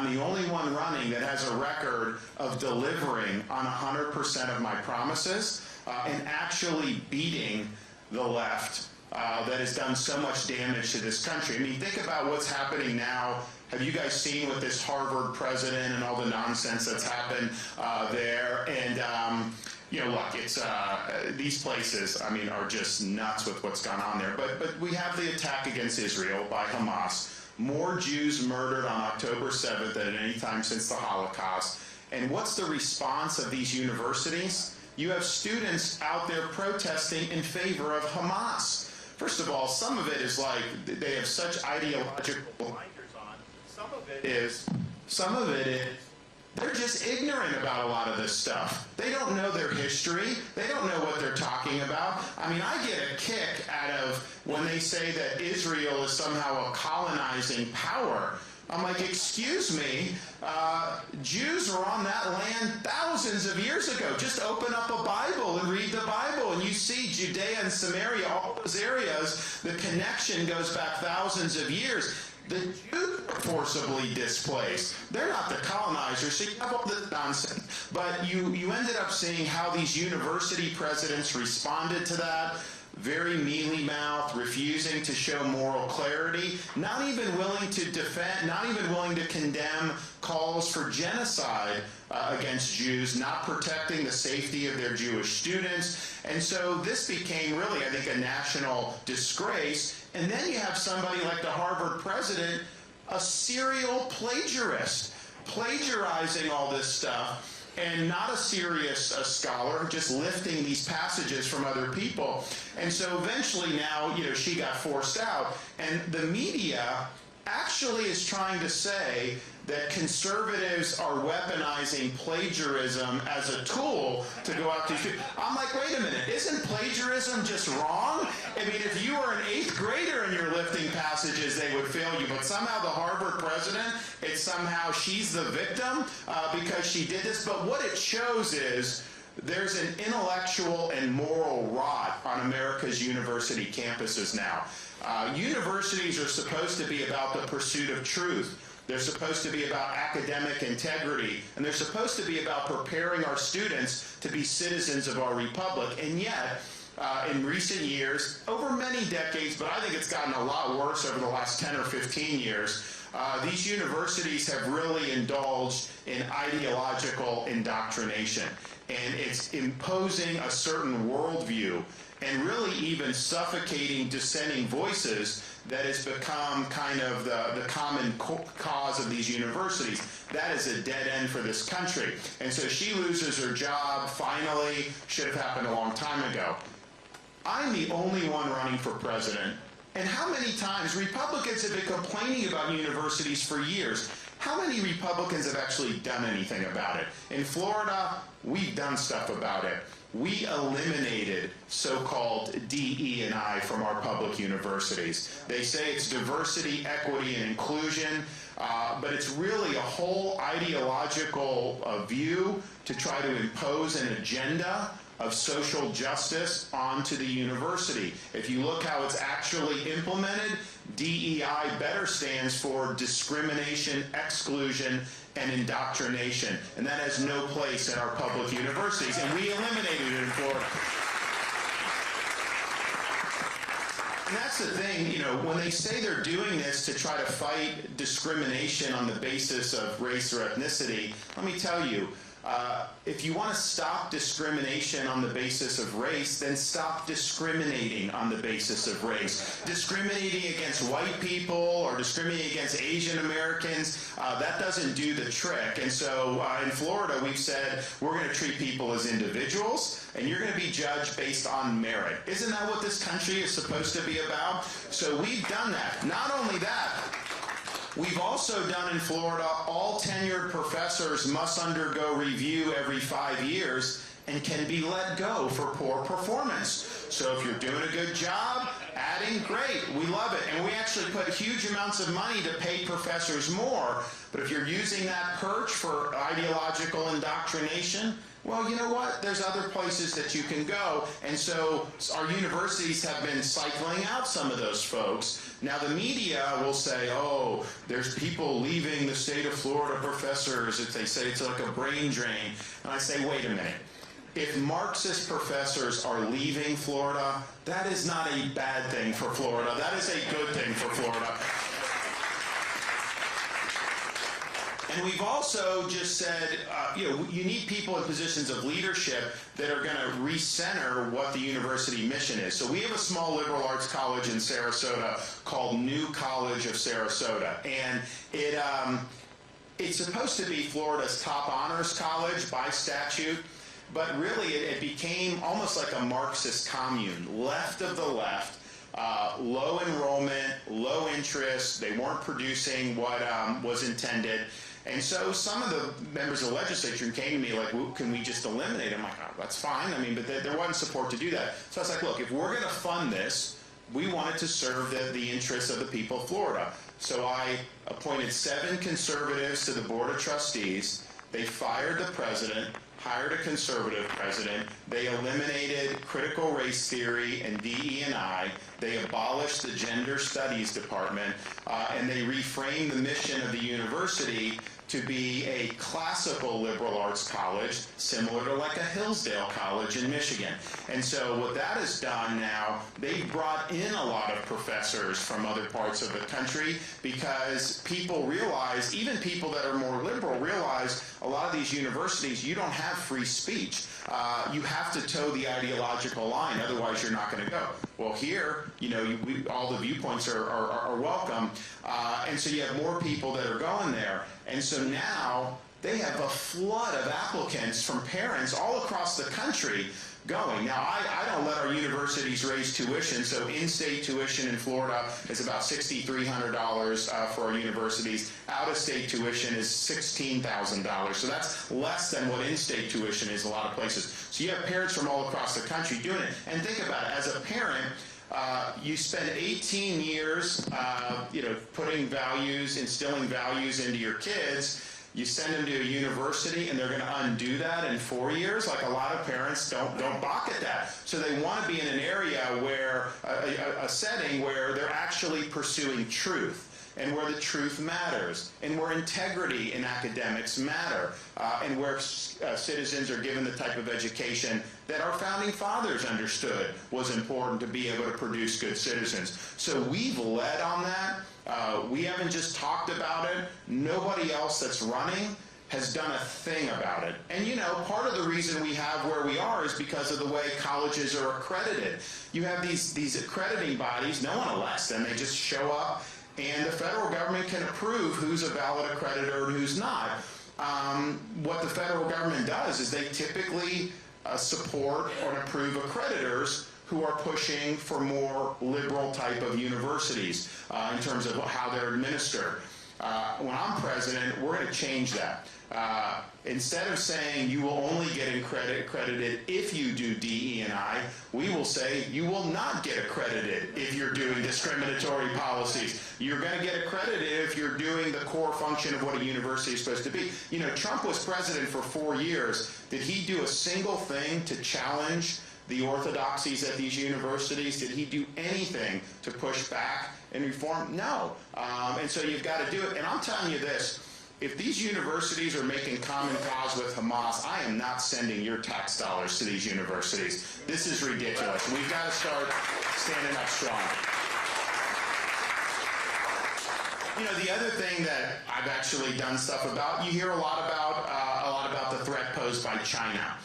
I'm the only one running that has a record of delivering on 100% of my promises and actually beating the left that has done so much damage to this country. I mean, think about what's happening now. Have you guys seen with this Harvard president and all the nonsense that's happened there? And you know, look, it's these places, I mean, are just nuts with what's gone on there. But we have the attack against Israel by Hamas. More Jews murdered on October 7th than at any time since the Holocaust. And what's the response of these universities? You have students out there protesting in favor of Hamas. First of all, some of it is like they have such ideological blinders on. Some of it is they're just ignorant about a lot of this stuff. They don't know their history. They don't know what they're talking about. I mean, I get a kick out of when they say that Israel is somehow a colonizing power. I'm like, excuse me, Jews were on that land thousands of years ago. Just open up a Bible and read the Bible, and you see Judea and Samaria, all those areas, the connection goes back thousands of years. The Jews were forcibly displaced. They're not the colonizers, so you have all this nonsense. But you ended up seeing how these university presidents responded to that. Very mealy-mouthed, refusing to show moral clarity, not even willing to defend, not even willing to condemn calls for genocide against Jews, not protecting the safety of their Jewish students. And so this became really, I think, a national disgrace. And then you have somebody like the Harvard president, a serial plagiarist, plagiarizing all this stuff, and not a serious scholar, just lifting these passages from other people. And so eventually now, you know, she got forced out. And the media actually is trying to say that conservatives are weaponizing plagiarism as a tool to go out to students. I'm like, wait a minute, isn't plagiarism just wrong? I mean, if you were an 8th grader and you're lifting passages, they would fail you. But somehow the Harvard president, it's somehow she's the victim because she did this. But what it shows is there's an intellectual and moral rot on America's university campuses now. Universities are supposed to be about the pursuit of truth. They're supposed to be about academic integrity, and they're supposed to be about preparing our students to be citizens of our republic. And yet, in recent years, over many decades, but I think it's gotten a lot worse over the last 10 or 15 years, these universities have really indulged in ideological indoctrination. And it's imposing a certain worldview and really even suffocating dissenting voices that has become kind of the common cause of these universities. That is a dead end for this country. And so she loses her job, finally, should have happened a long time ago. I'm the only one running for president. And how many times Republicans have been complaining about universities for years? How many Republicans have actually done anything about it? In Florida, we've done stuff about it. We eliminated so-called DE&I from our public universities. They say it's diversity, equity, and inclusion, but it's really a whole ideological view to try to impose an agenda of social justice onto the university. If you look how it's actually implemented, DEI better stands for discrimination, exclusion, and indoctrination. And that has no place in our public universities. And we eliminated it in Florida. And that's the thing, you know, when they say they're doing this to try to fight discrimination on the basis of race or ethnicity, let me tell you, if you want to stop discrimination on the basis of race, then stop discriminating on the basis of race. Discriminating against white people or discriminating against Asian Americans, that doesn't do the trick. And so in Florida, we've said we're going to treat people as individuals, and you're going to be judged based on merit. Isn't that what this country is supposed to be about? So we've done that. Not only that, we've also done in Florida, all tenured professors must undergo review every 5 years, and can be let go for poor performance. So if you're doing a good job, adding, great, we love it. And we actually put huge amounts of money to pay professors more. But if you're using that perch for ideological indoctrination, well, you know what? There's other places that you can go. And so our universities have been cycling out some of those folks. Now, the media will say, oh, there's people leaving the state of Florida, professors, if they say it's like a brain drain. And I say, wait a minute. If Marxist professors are leaving Florida, that is not a bad thing for Florida. That is a good thing for Florida. And we've also just said, you need people in positions of leadership that are going to recenter what the university mission is. So we have a small liberal arts college in Sarasota called New College of Sarasota. And it's supposed to be Florida's top honors college by statute. But really, it became almost like a Marxist commune, left of the left. Low enrollment, low interest. They weren't producing what was intended. And so some of the members of the legislature came to me like, well, can we just eliminate it? I'm like, oh, that's fine. I mean, but there wasn't support to do that. So I was like, look, if we're going to fund this, we want it to serve the interests of the people of Florida. So I appointed 7 conservatives to the Board of Trustees. They fired the president, hired a conservative president. They eliminated critical race theory and DE&I. They abolished the gender studies department, and they reframed the mission of the university to be a classical liberal arts college, similar to like a Hillsdale College in Michigan. And so what that has done now, they brought in a lot of professors from other parts of the country because people realize, even people that are more liberal realize, a lot of these universities, you don't have free speech. You have to toe the ideological line, otherwise you're not going to go. Well, here, all the viewpoints are welcome, and so you have more people that are going there. And so now they have a flood of applicants from parents all across the country going. Now, I don't let our universities raise tuition, so in-state tuition in Florida is about $6,300 for our universities. Out-of-state tuition is $16,000, so that's less than what in-state tuition is a lot of places. So you have parents from all across the country doing it. And think about it, as a parent, you spend 18 years, putting values, instilling values into your kids. You send them to a university, and they're going to undo that in 4 years. Like a lot of parents don't balk at that. So they want to be in an area where a setting where they're actually pursuing truth, and where the truth matters, and where integrity in academics matter, and where citizens are given the type of education that our founding fathers understood was important to be able to produce good citizens. So we've led on that. We haven't just talked about it. Nobody else that's running has done a thing about it. And part of the reason we have where we are is because of the way colleges are accredited. You have these accrediting bodies, no one elects them, they just show up, and the federal government can approve who's a valid accreditor and who's not. What the federal government does is they typically support or approve accreditors who are pushing for more liberal type of universities in terms of how they're administered. When I'm president, we're going to change that. Instead of saying you will only get accredited if you do DE&I, we will say you will not get accredited if you're doing discriminatory policies. You're going to get accredited if you're doing the core function of what a university is supposed to be. Trump was president for 4 years. Did he do a single thing to challenge the orthodoxies at these universities? Did he do anything to push back and reform? No. And so you've got to do it. And I'm telling you this, if these universities are making common cause with Hamas, I am not sending your tax dollars to these universities. This is ridiculous. We've got to start standing up strong. The other thing that I've actually done stuff about, you hear a lot about the threat posed by China.